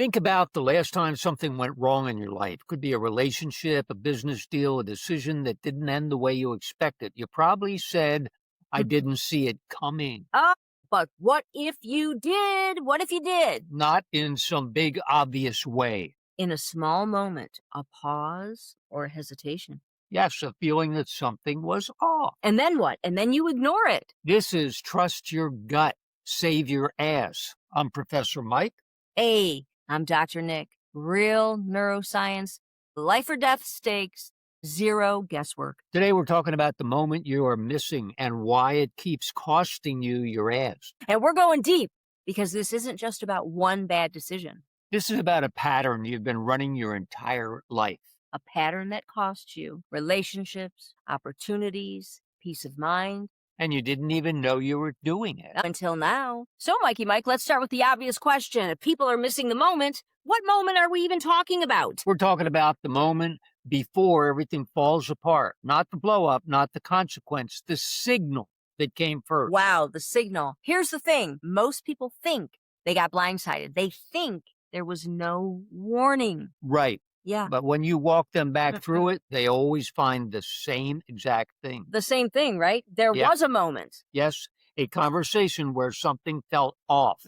Think about the last time something went wrong in your life. Could be a relationship, a business deal, a decision that didn't end the way you expected. You probably said, I didn't see it coming. Oh, but what if you did? What if you did? Not in some big, obvious way. In a small moment, a pause or a hesitation. Yes, a feeling that something was off. And then what? And then you ignore it. This is Trust Your Gut, Save Your Ass. I'm Professor Mike. Hey, I'm Dr. Nick. Real neuroscience, life or death stakes, zero guesswork. Today we're talking about the moment you are missing and why it keeps costing you your ass. And we're going deep because this isn't just about one bad decision. This is about a pattern you've been running your entire life. A pattern that costs you relationships, opportunities, peace of mind. And you didn't even know you were doing it. Until now. So, Mikey Mike, let's start with the obvious question. If people are missing the moment, what moment are we even talking about? We're talking about the moment before everything falls apart. Not the blow up, not the consequence, the signal that came first. Wow, the signal. Here's the thing. Most people think they got blindsided. They think there was no warning. Right. Yeah. But when you walk them back through it, they always find the same exact thing. The same thing, right? There was a moment. Yes, a conversation where something felt off,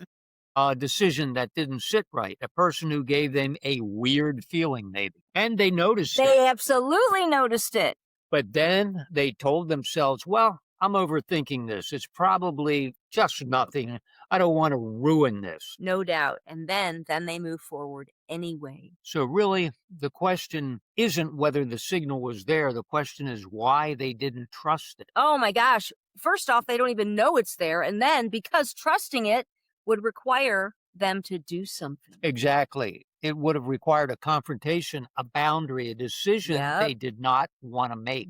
a decision that didn't sit right, a person who gave them a weird feeling maybe, and they noticed it. They absolutely noticed it. But then they told themselves, well, I'm overthinking this. It's probably just nothing. I don't want to ruin this. No doubt. And then they move forward anyway. So really, the question isn't whether the signal was there. The question is why they didn't trust it. Oh my gosh. First off, they don't even know it's there. And then because trusting it would require them to do something. Exactly. It would have required a confrontation, a boundary, a decision they did not want to make.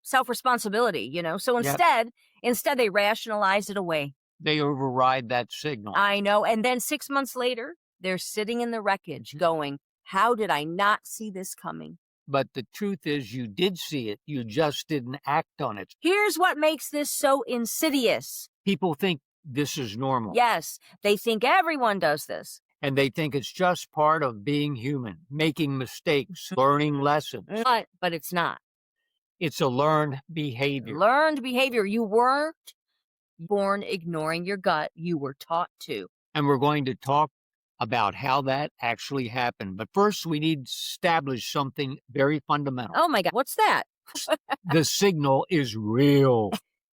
Self-responsibility, So instead they rationalize it away. They override that signal. I know. And then 6 months later, they're sitting in the wreckage going, how did I not see this coming? But the truth is you did see it. You just didn't act on it. Here's what makes this so insidious. People think this is normal. Yes, they think everyone does this. And they think it's just part of being human, making mistakes, learning lessons. But it's not. It's a learned behavior. Learned behavior. You weren't born ignoring your gut. You were taught to. And we're going to talk about how that actually happened. But first, we need to establish something very fundamental. Oh my God, what's that? The signal is real.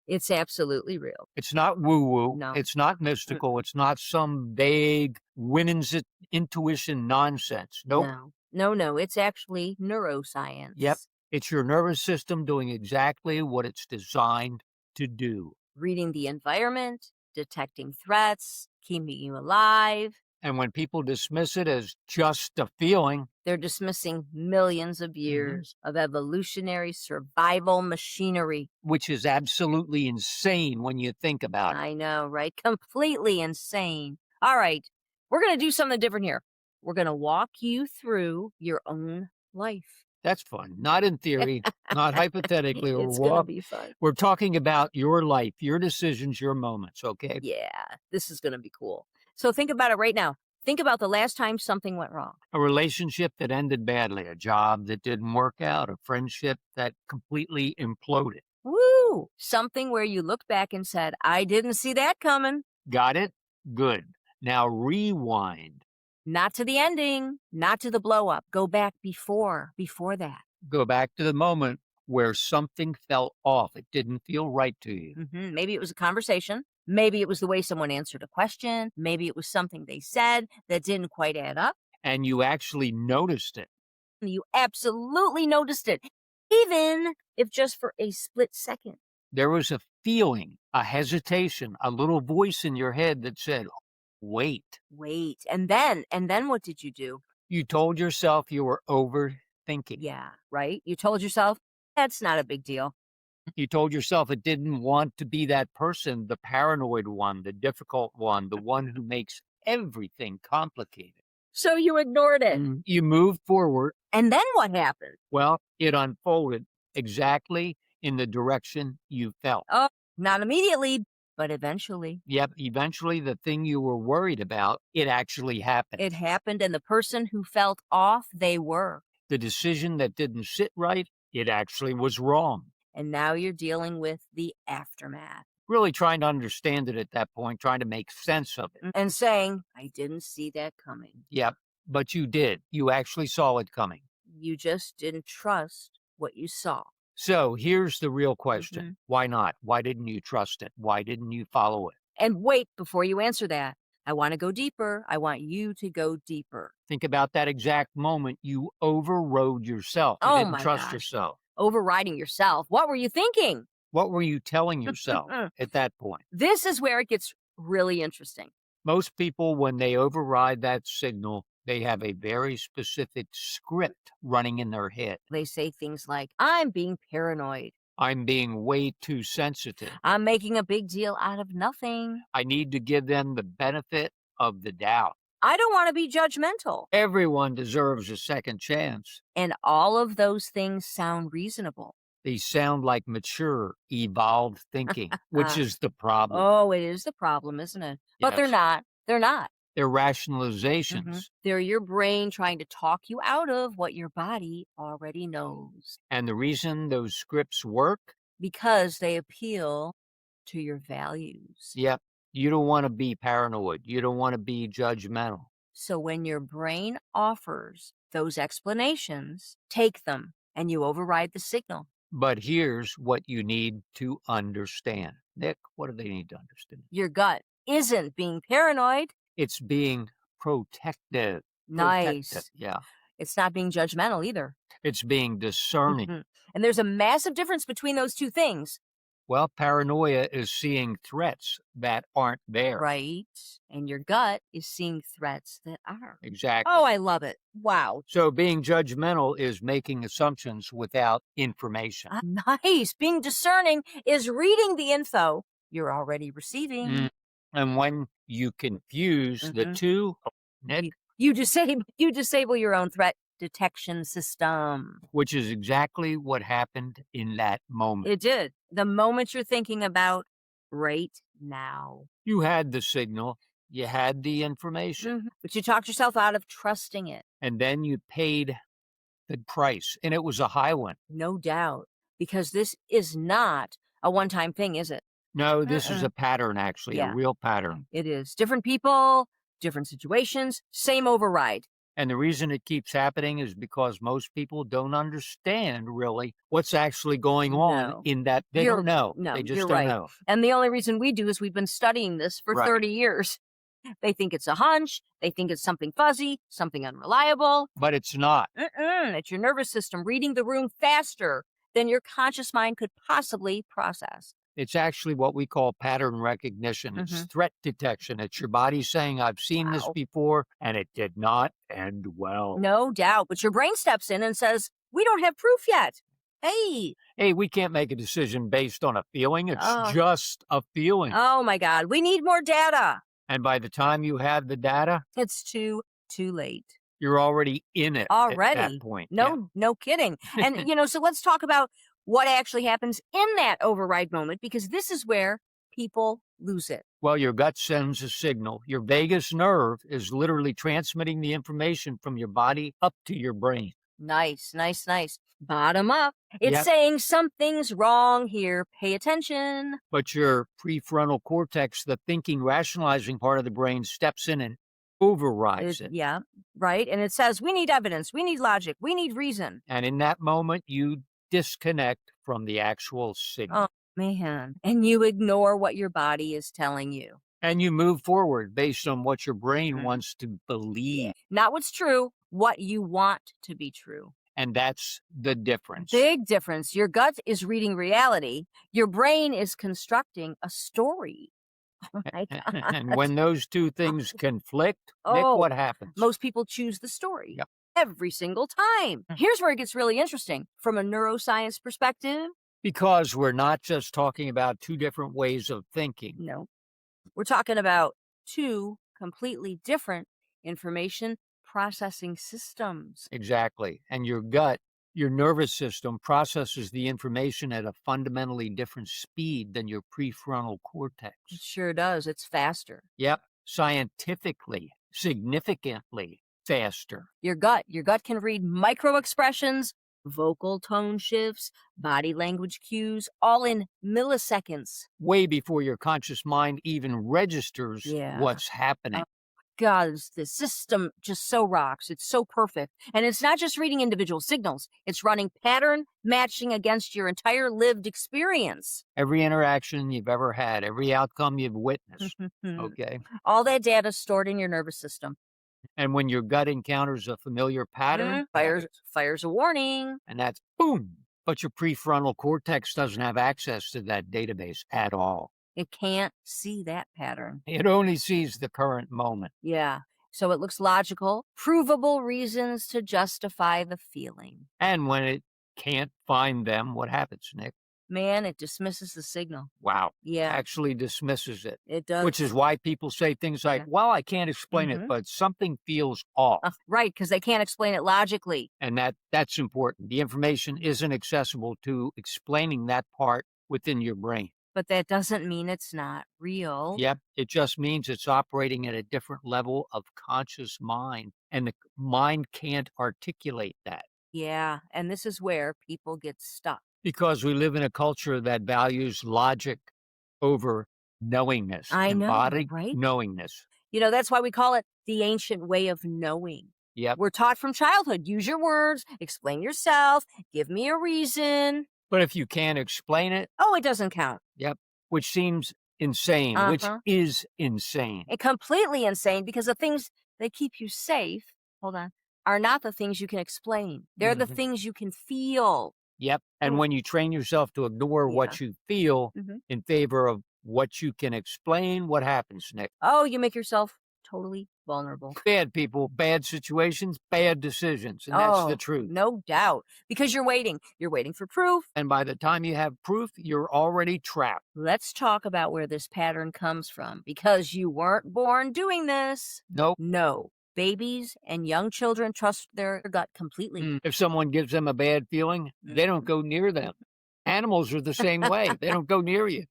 It's absolutely real. It's not woo-woo. No. It's not mystical. It's not some vague women's intuition nonsense. Nope. No. It's actually neuroscience. Yep. It's your nervous system doing exactly what it's designed to do. Reading the environment, detecting threats, keeping you alive. And when people dismiss it as just a feeling, they're dismissing millions of years of evolutionary survival machinery. Which is absolutely insane when you think about it. I know, right? Completely insane. All right, we're going to do something different here. We're going to walk you through your own life. That's fun. Not in theory, not hypothetically. It's going to be fun. We're talking about your life, your decisions, your moments, okay? Yeah, this is going to be cool. So think about it right now. Think about the last time something went wrong. A relationship that ended badly, a job that didn't work out, a friendship that completely imploded. Woo! Something where you looked back and said, I didn't see that coming. Got it? Good. Now rewind. Not to the ending, not to the blow up. Go back before that. Go back to the moment where something felt off. It didn't feel right to you. Maybe it was a conversation. Maybe it was the way someone answered a question. Maybe it was something they said that didn't quite add up. And you actually noticed it. You absolutely noticed it, even if just for a split second. There was a feeling, a hesitation, a little voice in your head that said, wait. And then what did you do? You told yourself you were overthinking. Yeah, right? You told yourself, that's not a big deal. You told yourself it didn't want to be that person, the paranoid one, the difficult one, the one who makes everything complicated. So you ignored it. You moved forward. And then what happened? Well, it unfolded exactly in the direction you felt. Oh, not immediately, But eventually, Yep, eventually the thing you were worried about, it actually happened. it happened, and the person who felt off, they were. The decision that didn't sit right, it actually was wrong. And now you're dealing with the aftermath Really trying to understand it at that point, trying to make sense of it. and saying, I didn't see that coming. Yep, but you did. You actually saw it coming. You just didn't trust what you saw. So here's the real question. Mhm. Why not? Why didn't you trust it? Why didn't you follow it? And wait before you answer that. I want to go deeper. I want you to go deeper. Think about that exact moment you overrode yourself. You Oh didn't my trust gosh. yourself. Overriding yourself. What were you thinking? What were you telling yourself at that point? This is where it gets really interesting. Most people, when they override that signal, they have a very specific script running in their head. They say things like, I'm being paranoid. I'm being way too sensitive. I'm making a big deal out of nothing. I need to give them the benefit of the doubt. I don't want to be judgmental. Everyone deserves a second chance. And all of those things sound reasonable. They sound like mature, evolved thinking, which is the problem. Oh, it is the problem, isn't it? But they're Yes. not. They're not. They're rationalizations. They're your brain trying to talk you out of what your body already knows And the reason those scripts work, because they appeal to your values. yep, you don't want to be paranoid. You don't want to be judgmental. So when your brain offers those explanations, take them and you override the signal. But here's what you need to understand. Nick, what do they need to understand? Your gut isn't being paranoid. It's being protective. Nice. Protective, yeah. It's not being judgmental either. It's being discerning. Mhm. And there's a massive difference between those two things. Well, paranoia is seeing threats that aren't there. Right. And your gut is seeing threats that are. Exactly. Oh, I love it. Wow. So being judgmental is making assumptions without information. Nice. Being discerning is reading the info you're already receiving. Mm. And when you confuse the two, Nick, You disable your own threat detection system. which is exactly what happened in that moment. It did. The moment you're thinking about right now. You had the signal, you had the information, But you talked yourself out of trusting it. and then you paid the price, and it was a high one. No doubt. Because this is not a one-time thing, is it? No, this is a pattern, actually, Yeah. a real pattern. It is. Different people, different situations, same override. And the reason it keeps happening is because most people don't understand really what's actually going on No. in that. They You're- don't know. no, They just you're don't right. know. And the only reason we do is we've been studying this for Right. 30 years. They think it's a hunch. They think it's something fuzzy, something unreliable. But it's not. It's your nervous system reading the room faster than your conscious mind could possibly process. It's actually what we call pattern recognition. It's threat detection. It's your body saying, I've seen this Wow. before, and it did not end well. No doubt. But your brain steps in and says, we don't have proof yet. Hey, We can't make a decision based on a feeling. It's Oh. just a feeling. oh my God, we need more data. And by the time you have the data, It's too late. you're already in it at Already. that point. No kidding. And, so let's talk about what actually happens in that override moment, because this is where people lose it. Well, your gut sends a signal. Your vagus nerve is literally transmitting the information from your body up to your brain. Nice. Bottom up. It's Yep. saying something's wrong here. Pay attention. But your prefrontal cortex, the thinking, rationalizing part of the brain, steps in and overrides it. Yeah, right. And it says, we need evidence. We need logic. We need reason. And in that moment, you disconnect from the actual signal. Oh, man. And you ignore what your body is telling you. And you move forward based on what your brain wants to believe. Not what's true, what you want to be true. And that's the difference. Big difference. Your gut is reading reality. Your brain is constructing a story. Oh my God. And when those two things conflict, Nick, Oh, what happens? Most people choose the story Yep. every single time. Here's where it gets really interesting from a neuroscience perspective. Because we're not just talking about two different ways of thinking. No, we're talking about two completely different information processing systems. Exactly. And your gut Your nervous system processes the information at a fundamentally different speed than your prefrontal It cortex. sure does. It's faster. Yep, scientifically, significantly faster. Your gut can read micro expressions, vocal tone shifts, body language cues, all in milliseconds. Way before your conscious mind even registers Yeah. what's happening. God, the system just so rocks. It's so perfect. And it's not just reading individual signals, it's running pattern matching against your entire lived experience. Every interaction you've ever had, every outcome you've witnessed. Okay. All that data stored in your nervous system. And when your gut encounters a familiar pattern, what Fires a warning. and that's boom. But your prefrontal cortex doesn't have access to that database at all. It can't see that pattern. It only sees the current moment. Yeah. So it looks logical, provable reasons to justify the feeling. And when it can't find them, what happens, Nick? Man, it dismisses the signal. Wow. Yeah, Actually dismisses it. it does. Which is why people say things like, Yeah. well, I can't explain it, Mhm. but something feels off. Right, because they can't explain it logically. And that's important. The information isn't accessible to explaining that part within your brain. But that doesn't mean it's not real. Yep. It just means it's operating at a different level of conscious mind, and the mind can't articulate that Yeah, and this is where people get stuck. because we live in a culture that values logic over knowingness, I know, embodied right? knowingness. That's why we call it the ancient way of knowing. Yep. We're taught from childhood, use your words, explain yourself, give me a reason. But if you can't explain it, Oh, it doesn't count. yep, which seems insane, which Uh-huh. is insane. And completely insane because the things that keep you safe, hold on, are not the things you can explain. They're the Mhm. things you can feel. Yep. And Mm. when you train yourself to ignore what you feel Mhm. in favor of what you can explain, what happens, Nick? Oh, you make yourself totally vulnerable. Bad people, bad situations, bad decisions. And that's the truth. No doubt. Because you're waiting. You're waiting for proof. And by the time you have proof, you're already trapped. Let's talk about where this pattern comes from because you weren't born doing this. Nope. No. Babies and young children trust their gut completely. If someone gives them a bad feeling, they don't go near them. Animals are the same way. They don't go near you.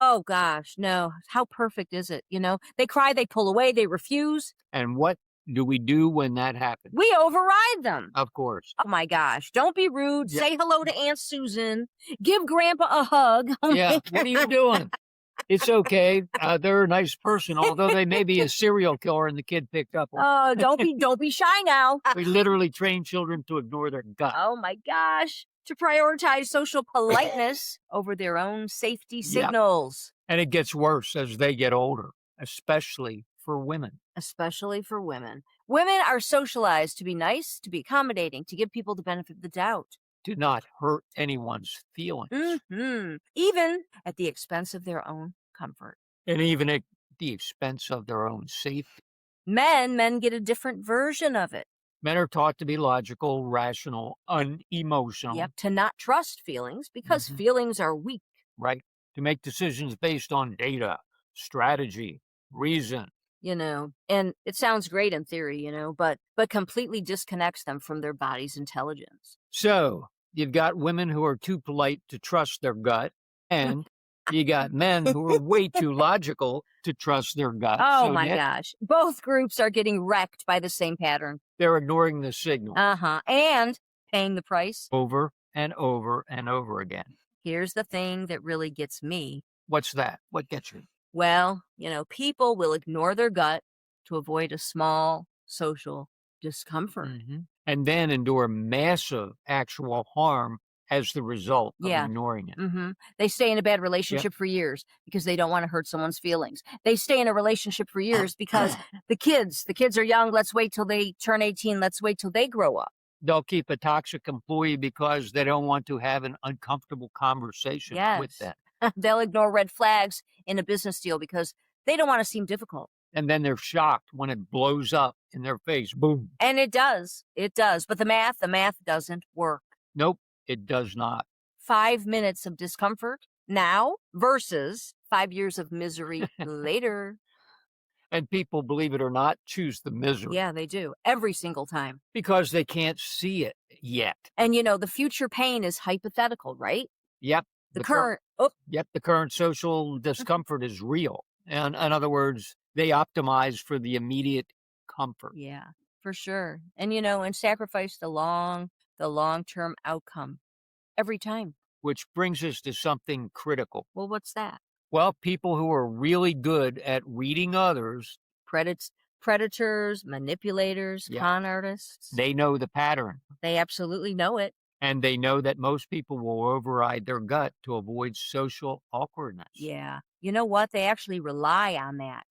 Oh gosh, no. How perfect is it? They cry, they pull away, they refuse. And what do we do when that happens? We override them. Of course. Oh my gosh. Don't be rude. Yeah. Say hello to Aunt Susan. Give Grandpa a hug. Yeah. What are you doing? It's okay. They're a nice person, although they may be a serial killer and the kid picked up on. Oh, don't be shy now. We literally train children to ignore their gut. Oh my gosh. To prioritize social politeness over their own safety signals. And it gets worse as they get older, especially for women. Especially for women. Women are socialized to be nice, to be accommodating, to give people the benefit of the doubt. Do not hurt anyone's feelings. Even at the expense of their own comfort. And even at the expense of their own safety. Men get a different version of it. Men are taught to be logical, rational, unemotional. Yep, to not trust feelings because feelings are weak. Right. To make decisions based on data, strategy, reason. And it sounds great in theory, but completely disconnects them from their body's intelligence. So you've got women who are too polite to trust their gut, and you got men who are way too logical to trust their gut. Oh So my Nick, gosh. Both groups are getting wrecked by the same pattern. they're ignoring the signal And paying the price. over and over and over again. Here's the thing that really gets me. What's that? What gets you? Well, people will ignore their gut to avoid a small social discomfort. And then endure massive actual harm as the result of Yeah. ignoring it. They stay in a bad relationship for years because they don't want to hurt someone's feelings. They stay in a relationship for years because the kids are young. Let's wait till they turn 18. Let's wait till they grow up. They'll keep a toxic employee because they don't want to have an uncomfortable conversation with Yes. them. They'll ignore red flags in a business deal because they don't want to seem difficult. And then they're shocked when it blows up in their face. Boom. And it does. It does. But the math doesn't work. Nope, it does not. 5 minutes of discomfort now versus 5 years of misery later. And people, believe it or not, choose the misery Yeah, they do. Every single time. because they can't see it yet. And, the future pain is hypothetical, right? Yep. The The current current, oh, Yep, the current social discomfort is real. And in other words, they optimize for the immediate comfort, yeah, for sure. And sacrifice the long-term outcome every time. which brings us to something critical. Well, what's that? Well, people who are really good at reading others, Predators, predators, manipulators, yeah, con artists. they know the pattern. They absolutely know it. And they know that most people will override their gut to avoid social awkwardness. Yeah. You know what? They actually rely on that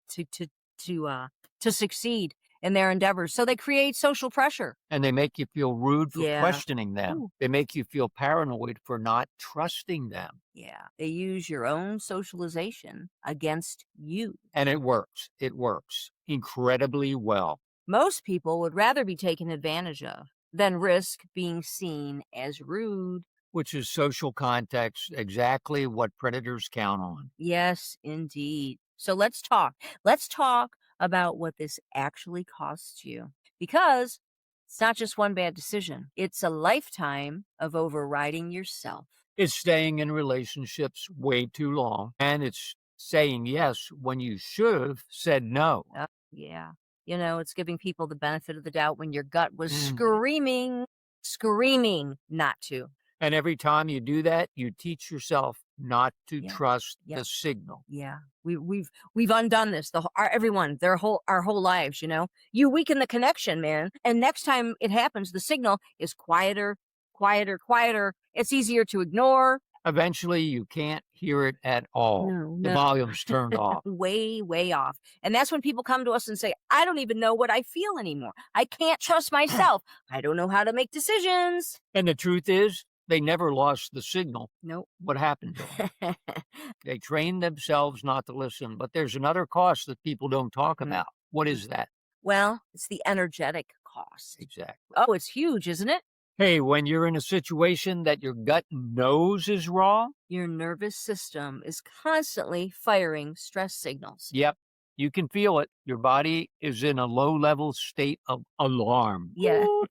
to succeed in their endeavors. So they create social pressure. And they make you feel rude for Yeah. questioning them. Ooh. They make you feel paranoid for not trusting them. Yeah. They use your own socialization against you. And it works. It works incredibly well. Most people would rather be taken advantage of than risk being seen as rude. Which is social context, exactly what predators count on. Yes, indeed. So let's talk. Let's talk about what this actually costs you. Because it's not just one bad decision, it's a lifetime of overriding yourself. It's staying in relationships way too long, and it's saying yes when you should have said no. Yeah. It's giving people the benefit of the doubt when your gut was Mm. screaming not to. And every time you do that, you teach yourself not to Yeah. trust Yeah. the signal. Yeah, we've undone this. Everyone, our whole lives. You weaken the connection, man. And next time it happens, the signal is quieter, quieter, quieter. It's easier to ignore. Eventually, you can't hear it at all. No, The no. volume's turned off. Way, way off. And that's when people come to us and say, "I don't even know what I feel anymore. I can't trust myself. I don't know how to make decisions." And the truth is, they never lost the signal. Nope. What happened to them? They trained themselves not to listen. But there's another cost that people don't talk Mm. about. What is that? Well, it's the energetic cost. Exactly. Oh, it's huge, isn't it? Hey, when you're in a situation that your gut knows is wrong, Your nervous system is constantly firing stress signals. yep, you can feel it. Your body is in a low-level state of alarm. Yeah. Ooh.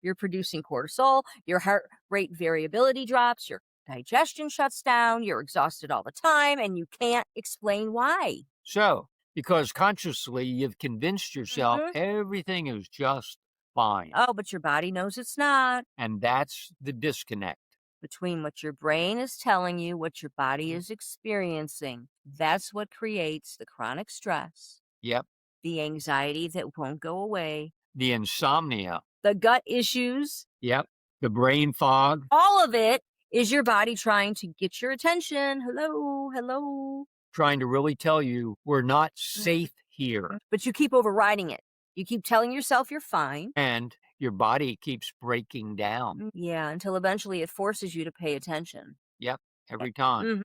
You're producing cortisol, your heart rate variability drops, your digestion shuts down, you're exhausted all the time, and you can't explain why. So, because consciously you've convinced yourself Mhm. everything is just fine. Oh, but your body knows it's not. And that's the disconnect. Between what your brain is telling you, what your body is experiencing, that's what creates the chronic stress, Yep. the anxiety that won't go away, The insomnia. the gut issues. Yep. The brain fog. All of it is your body trying to get your attention. Hello, hello. Trying to really tell you we're not safe here. But you keep overriding it. You keep telling yourself you're fine. And your body keeps breaking down. Yeah, until eventually it forces you to pay attention. Yep. Every time. Mhm.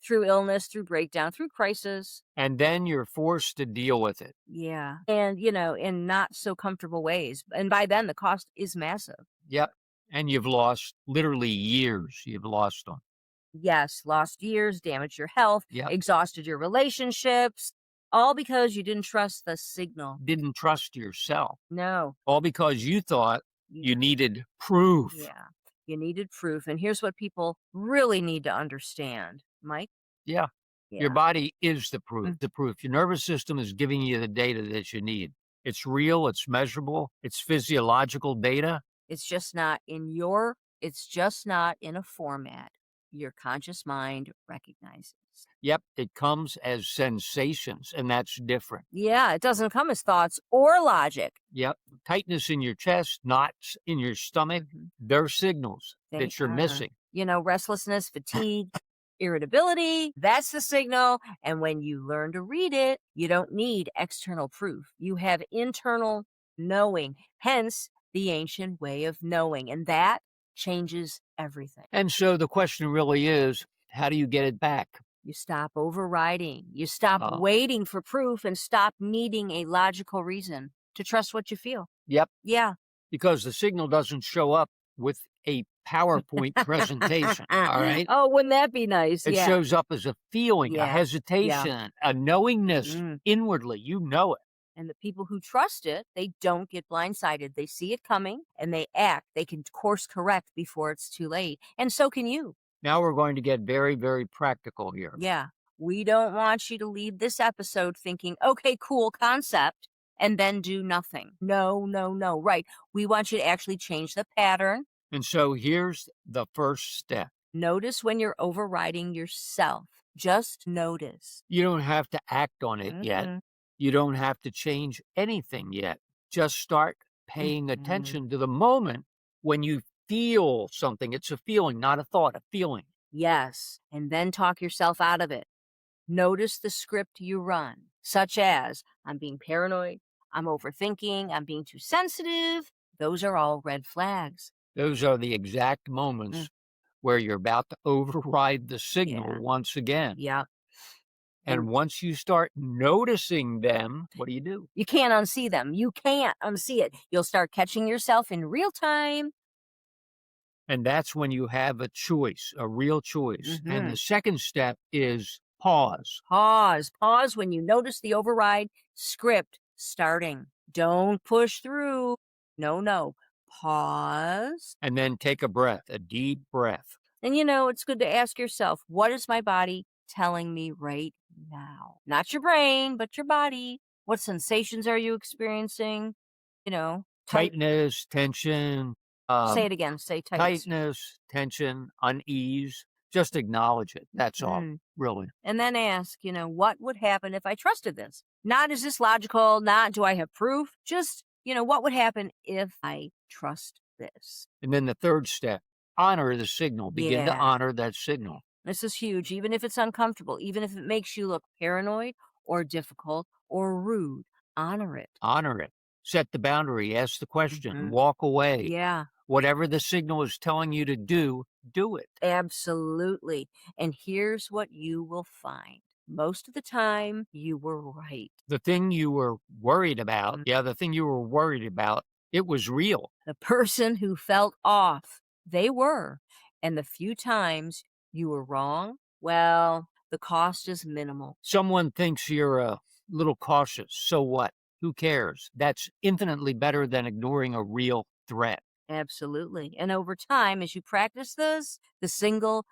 Through illness, through breakdown, through crisis. And then you're forced to deal with it. Yeah. And, in not so comfortable ways. And by then, the cost is massive. Yep. And you've lost literally years. You've lost them. Yes, lost years, damaged your health, Yep. exhausted your relationships, all because you didn't trust the signal. Didn't trust yourself. No. All because you thought you Yeah. needed proof. Yeah. You needed proof. And here's what people really need to understand, Mike. Yeah. Your Yeah. body is the proof. The proof. Your nervous system is giving you the data that you need. It's real. It's measurable. It's physiological data. It's just not in a format your conscious mind recognizes. Yep. It comes as sensations, and that's different. Yeah, it doesn't come as thoughts or logic. Yep. Tightness in your chest, knots in your stomach, they're signals They that you're are. missing. Restlessness, fatigue, irritability, that's the signal. And when you learn to read it, you don't need external proof. You have internal knowing, hence the ancient way of knowing. And that changes everything. And so the question really is, how do you get it back? You stop overriding. You stop Oh. waiting for proof and stop needing a logical reason to trust what you feel. Yep. Yeah. Because the signal doesn't show up with a PowerPoint presentation, all right? Oh, wouldn't that be nice? It Yeah. shows up as a feeling, a Yeah. Yeah. hesitation, a knowingness Mm. inwardly. You know it. And the people who trust it, they don't get blindsided. They see it coming and they act. They can course correct before it's too late. And so can you. Now we're going to get very, very practical here. Yeah. We don't want you to leave this episode thinking, okay, cool concept, and then do nothing. No, no, no. Right. We want you to actually change the pattern. And so here's the first step. Notice when you're overriding yourself. Just notice. You don't have to act on it yet. Mhm. You don't have to change anything yet. Just start paying Mhm. attention to the moment when you feel something. It's a feeling, not a thought, a feeling. Yes. And then talk yourself out of it. Notice the script you run, such as, I'm being paranoid, I'm overthinking, I'm being too sensitive. Those are all red flags. Those are the exact moments Mm. where you're about to override the signal Yeah. once again. Yeah. And once you start noticing them, what do? You can't unsee them. You can't unsee it. You'll start catching yourself in real time. And that's when you have a choice, a real choice. And Mhm. the second step is pause. Pause when you notice the override script starting. Don't push through. No, no. Pause. And then take a breath, a deep breath. And it's good to ask yourself, what is my body telling me right now? Not your brain, but your body. What sensations are you experiencing? Tight. Tightness, tension, Say it again. Say tight. tightness, tension, unease. Just acknowledge it. That's all, Mm. really. And then ask, what would happen if I trusted this? Not is this logical? Not do I have proof? Just, what would happen if I trust this? And then the third step, honor the signal. Begin to Yeah. honor that signal. This is huge, even if it's uncomfortable, even if it makes you look paranoid or difficult or rude. Honor it. Honor it. Set the boundary. Ask the question. Mhm. Walk away. Yeah, Whatever the signal is telling you to do it. absolutely. And here's what you will find. Most of the time, you were right. The thing you were worried about, Mm. the thing you were worried about, it was real. The person who felt off, they were. And the few times you were wrong, well, the cost is minimal. Someone thinks you're a little cautious. So what? Who cares? That's infinitely better than ignoring a real threat. Absolutely. And over time, as you practice this, the signal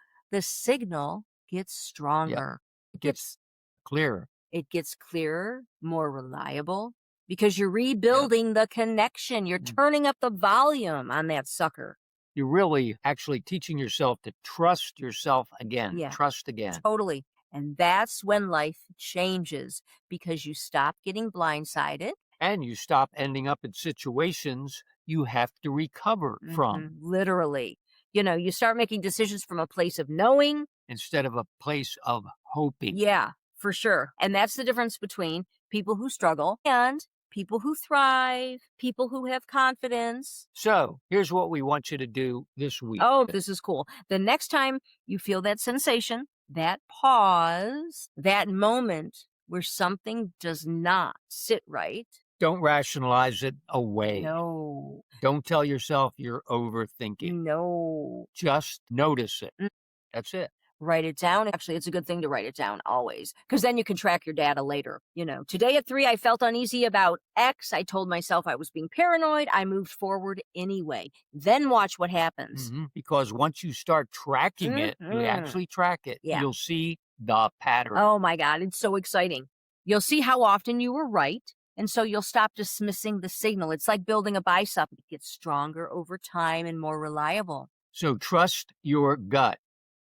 gets stronger. It gets clearer. It gets clearer, more reliable, because you're rebuilding the connection. You're Mm. turning up the volume on that sucker. You're really actually teaching yourself to trust yourself again. Yeah. Trust again. Totally. And that's when life changes because you stop getting blindsided. And you stop ending up in situations you have to recover from Literally. You start making decisions from a place of knowing. instead of a place of hoping. Yeah, for sure. And that's the difference between people who struggle and people who thrive, people who have confidence. So here's what we want you to do this week. Oh, this is cool. The next time you feel that sensation, that pause, that moment where something does not sit right. Don't rationalize it away. No, Don't tell yourself you're overthinking. no. Just notice it. Mm. That's it. Write it down. Actually, it's a good thing to write it down always, because then you can track your data later. Today at 3, I felt uneasy about X. I told myself I was being paranoid. I moved forward anyway. Then watch what happens. Because once you start tracking it, you Mhm. actually track it, Yeah. you'll see the pattern. Oh my God, it's so exciting. You'll see how often you were right. And so you'll stop dismissing the signal. It's like building a bicep. It gets stronger over time and more reliable. So trust your gut.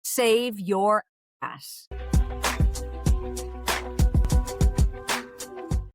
Save your ass.